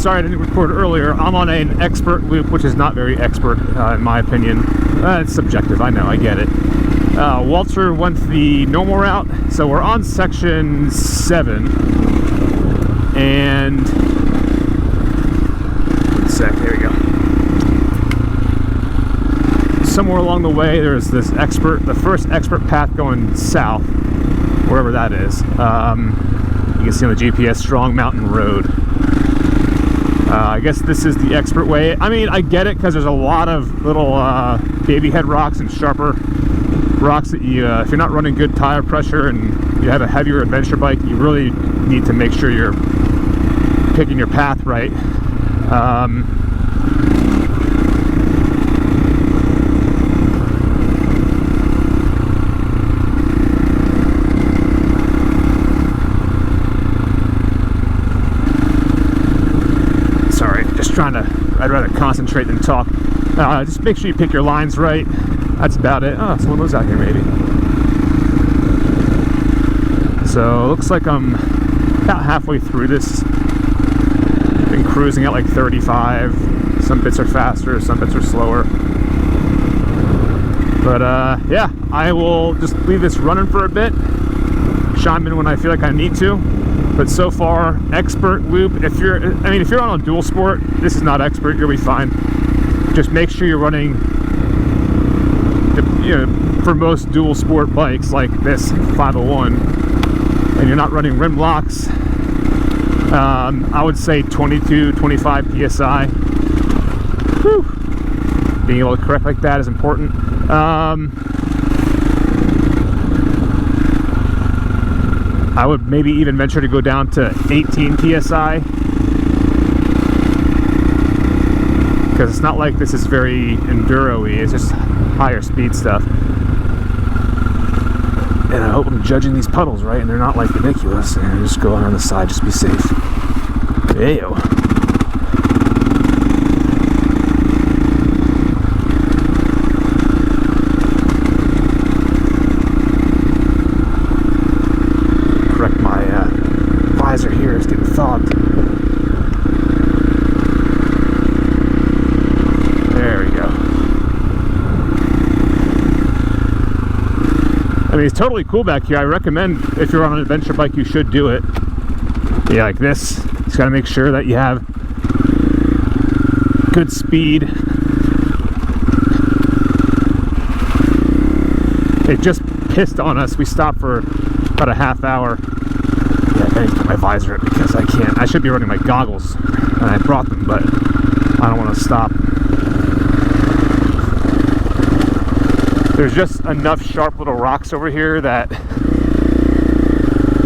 sorry I didn't record earlier. I'm on an expert loop, which is not very expert in my opinion. It's subjective, I know, I get it. Walter went the normal route, so we're on section 7. And... one sec, there we go. Somewhere along the way, there's this the first expert path going south, wherever that is. You can see on the GPS, Strong Mountain Road. I guess this is the expert way. I mean, I get it, because there's a lot of little baby head rocks and sharper rocks that you, if you're not running good tire pressure and you have a heavier adventure bike, you really need to make sure you're picking your path right. I'd rather concentrate than talk. Just make sure you pick your lines right. That's about it. Oh, someone lives out here maybe. So looks like I'm about halfway through this. Been cruising at like 35. Some bits are faster, some bits are slower. But yeah, I will just leave this running for a bit. Chime in when I feel like I need to. But so far, expert loop. If you're on a dual sport, this is not expert. You'll be fine. Just make sure you're running, for most dual sport bikes like this 501, and you're not running rim locks. I would say 22, 25 psi. Whew. Being able to correct like that is important. I would maybe even venture to go down to 18 psi, because it's not like this is very enduro-y, it's just higher speed stuff. And I hope I'm judging these puddles right and they're not like ridiculous, and just go on the side, just be safe. Ayo. Here is getting fogged. There we go. I mean, it's totally cool back here. I recommend, if you're on an adventure bike, you should do it. Yeah, like this. Just got to make sure that you have good speed. It just pissed on us. We stopped for about a half hour. I need to put my visor up because I can't. I should be running my goggles, and I brought them, but I don't want to stop. There's just enough sharp little rocks over here that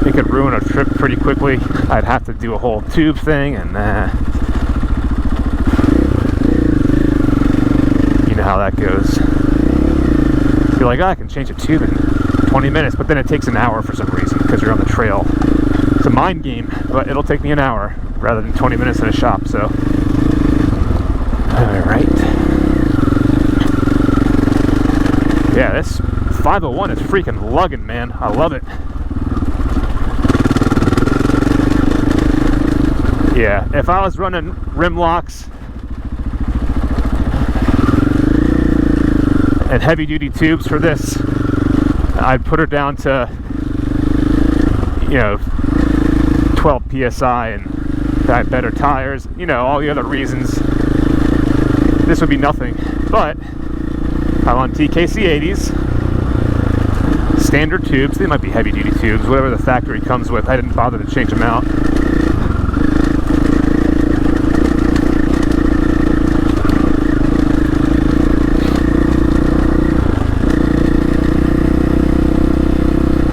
it could ruin a trip pretty quickly. I'd have to do a whole tube thing, and you know how that goes. You're like, oh, I can change a tube in 20 minutes, but then it takes an hour for some reason because you're on the trail. It's a mind game, but it'll take me an hour rather than 20 minutes in a shop, so. Alright. Yeah, this 501 is freaking lugging, man. I love it. Yeah, if I was running rim locks and heavy duty tubes for this, I'd put her down to, 12 psi, and I have better tires, all the other reasons. This would be nothing, but I'm on TKC 80s, standard tubes. They might be heavy duty tubes, whatever the factory comes with. I didn't bother to change them out.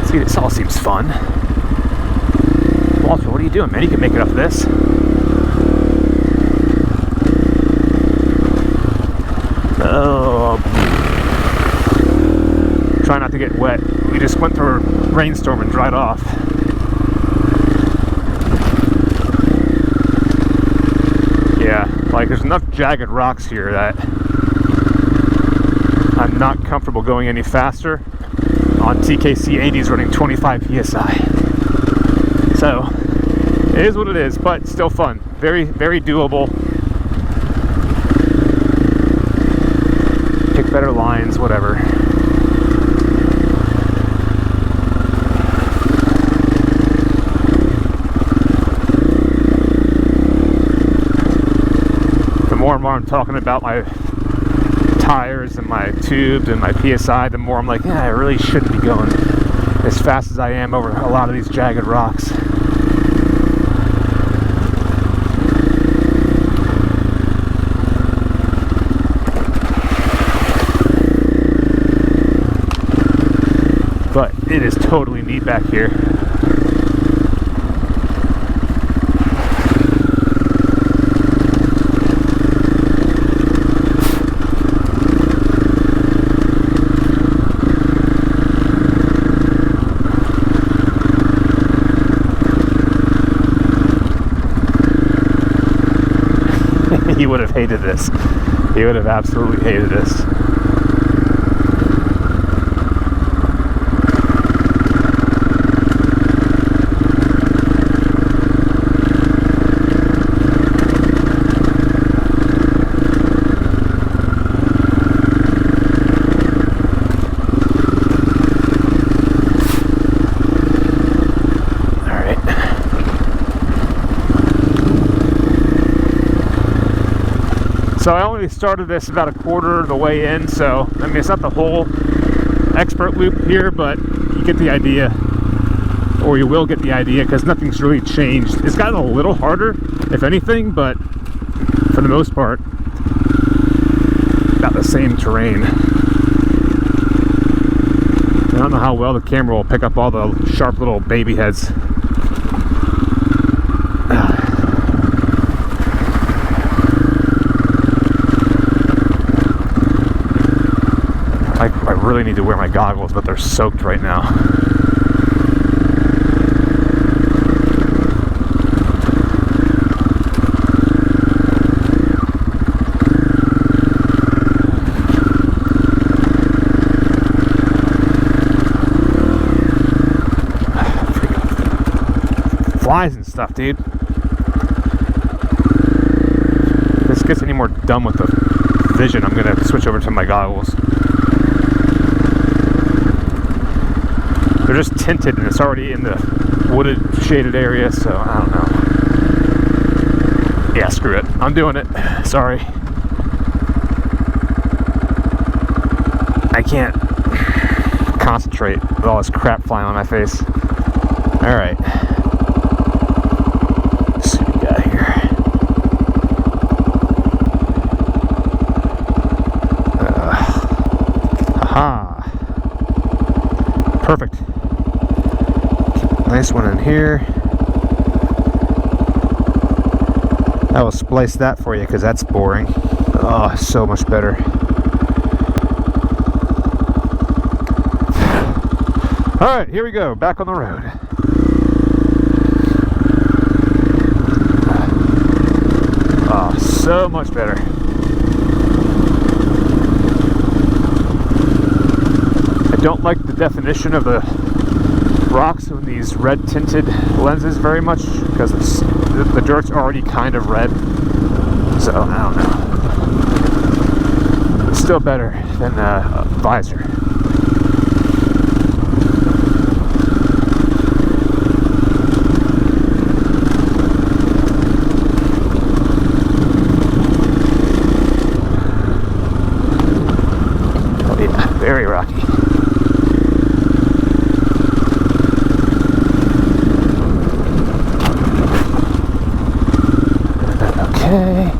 See, this all seems fun. Walter, what are you doing, man? You can make it up this. Oh. Try not to get wet. We just went through a rainstorm and dried off. Yeah, like there's enough jagged rocks here that I'm not comfortable going any faster on TKC 80s running 25 psi. So It is what it is, but still fun. Very, very doable. Pick better lines, whatever. The more and more I'm talking about my tires and my tubes and my PSI, the more I'm like, yeah, I really shouldn't be going as fast as I am over a lot of these jagged rocks. But it is totally neat back here. He would have hated this. He would have absolutely hated this. So I only started this about a quarter of the way in, so I mean it's not the whole expert loop here, but you get the idea, or you will get the idea, because nothing's really changed. It's gotten a little harder, if anything, but for the most part, about the same terrain. I don't know how well the camera will pick up all the sharp little baby heads. I really need to wear my goggles, but they're soaked right now. Flies and stuff, dude. If this gets any more dumb with the vision, I'm gonna switch over to my goggles. They're just tinted and it's already in the wooded, shaded area, so I don't know. Yeah, screw it. I'm doing it. Sorry. I can't concentrate with all this crap flying on my face. Alright. Let's see what we got here. Haha. Perfect. Nice one in here. I will splice that for you because that's boring. Oh, so much better. Alright, here we go. Back on the road. Oh, so much better. I don't like the definition of the rocks with these red tinted lenses very much because the dirt's already kind of red, so I don't know. It's still better than a visor. Oh yeah, very rocky. Okay.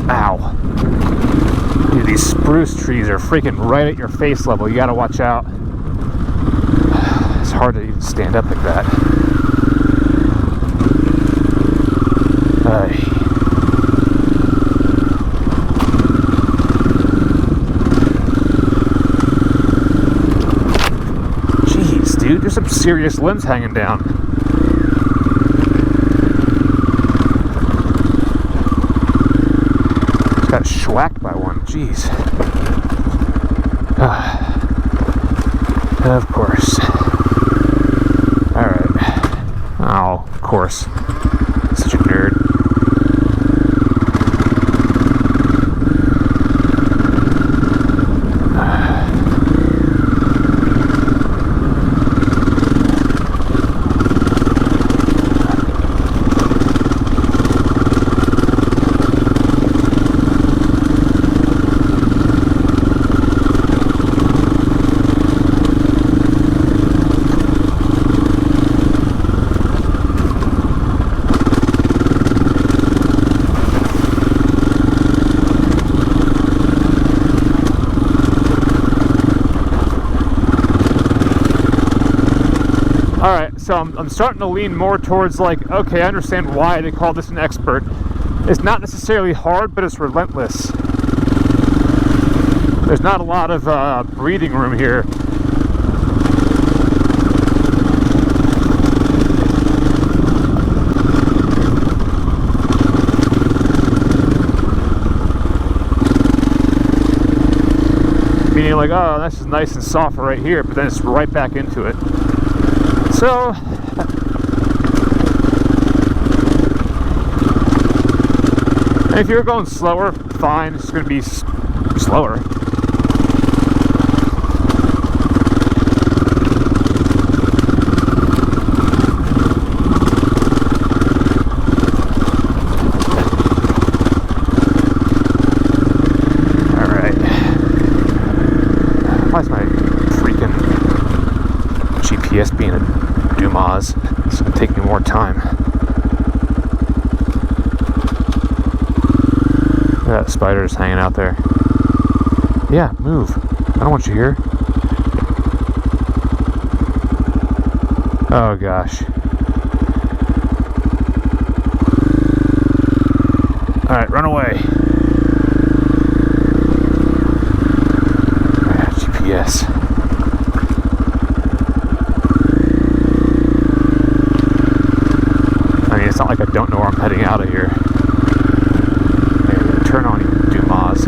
Ow. Dude, these spruce trees are freaking right at your face level. You gotta watch out. It's hard to even stand up like that. Jeez, dude. dude, there's some serious limbs hanging down. Just got schwacked by one, jeez. Of course. Alright. Oh, of course. Such a nerd. Alright, so I'm starting to lean more towards like, okay, I understand why they call this an expert. It's not necessarily hard, but it's relentless. There's not a lot of breathing room here. Meaning like, oh, this is nice and soft right here, but then it's right back into it. So, if you're going slower, fine, it's going to be slower. Alright. Why is my freaking GPS being a Dumas? It's going to take me more time. Look at that spider just hanging out there. Yeah, move. I don't want you here. Oh gosh. Alright, run away. GPS. It's not like I don't know where I'm heading out of here. Maybe turn on, you Dumas.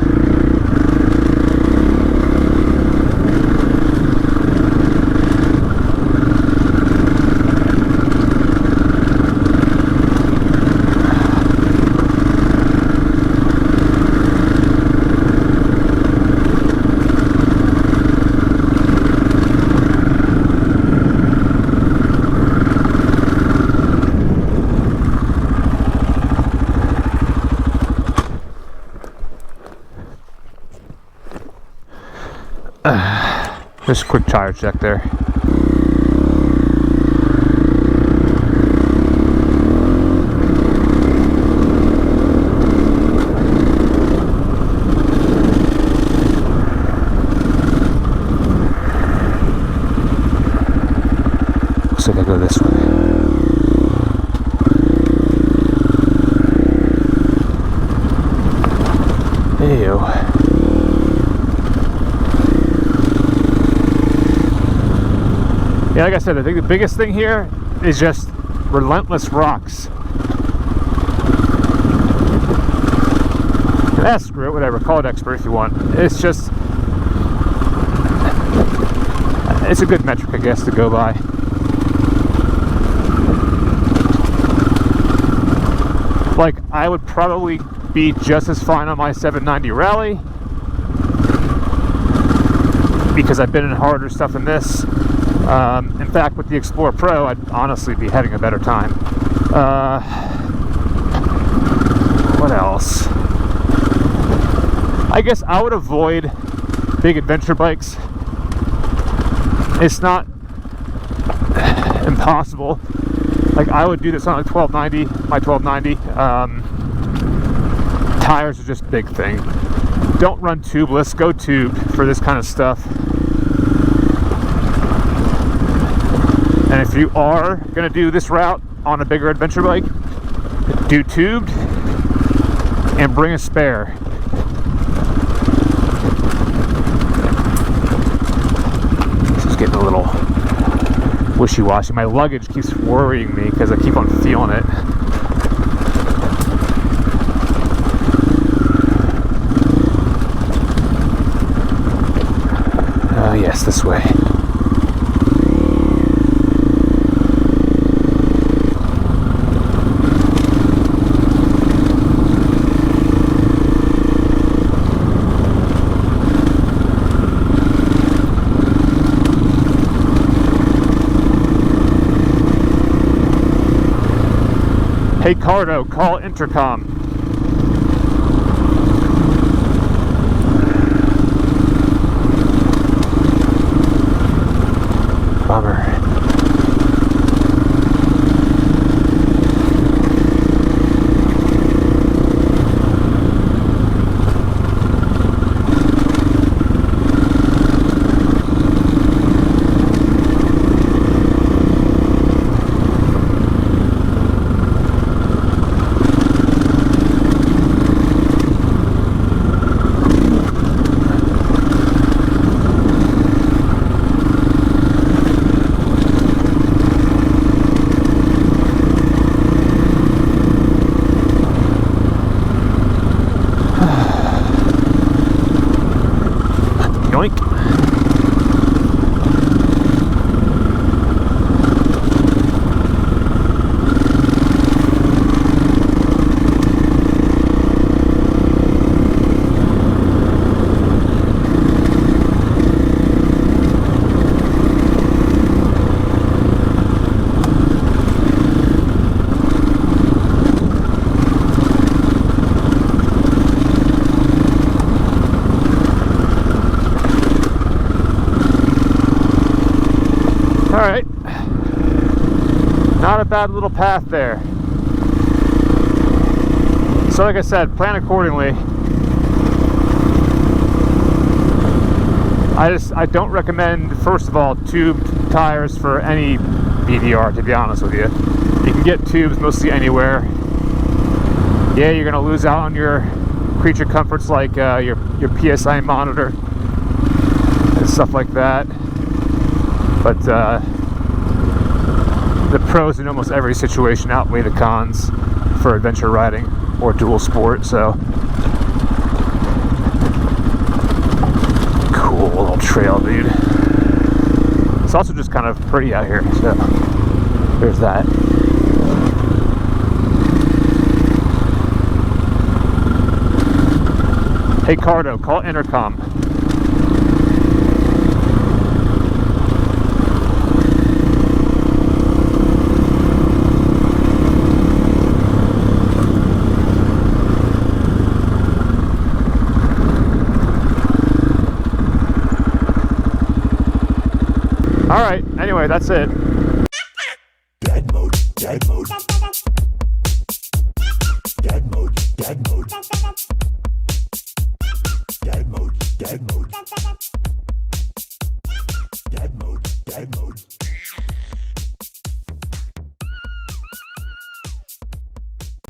Just a quick tire check there. Looks like I go this way. Hey-o. Yeah, like I said, I think the biggest thing here is just relentless rocks. Screw it, whatever, call it expert if you want. It's just, it's a good metric, I guess, to go by. Like, I would probably be just as fine on my 790 rally because I've been in harder stuff than this. In fact, with the Explorer Pro, I'd honestly be having a better time. What else? I guess I would avoid big adventure bikes. It's not impossible. Like, I would do this on a 1290, my 1290. Tires are just a big thing. Don't run tubeless, go tubed for this kind of stuff. And if you are going to do this route on a bigger adventure bike, do tubed and bring a spare. This is getting a little wishy-washy. My luggage keeps worrying me because I keep on feeling it. Oh yes, this way. Hey Cardo, call intercom. Bummer. Yoink. Alright, not a bad little path there. So like I said, plan accordingly. I don't recommend, first of all, tubed tires for any BDR, to be honest with you. You can get tubes mostly anywhere. Yeah, you're going to lose out on your creature comforts like your PSI monitor and stuff like that. But the pros in almost every situation outweigh the cons for adventure riding or dual sport, so cool little trail, dude. It's also just kind of pretty out here, so there's that. Hey Cardo, call intercom. Alright, anyway, that's it. Dad mode, dad mode. Dad mode, dad mode. Dad mode, dad mode.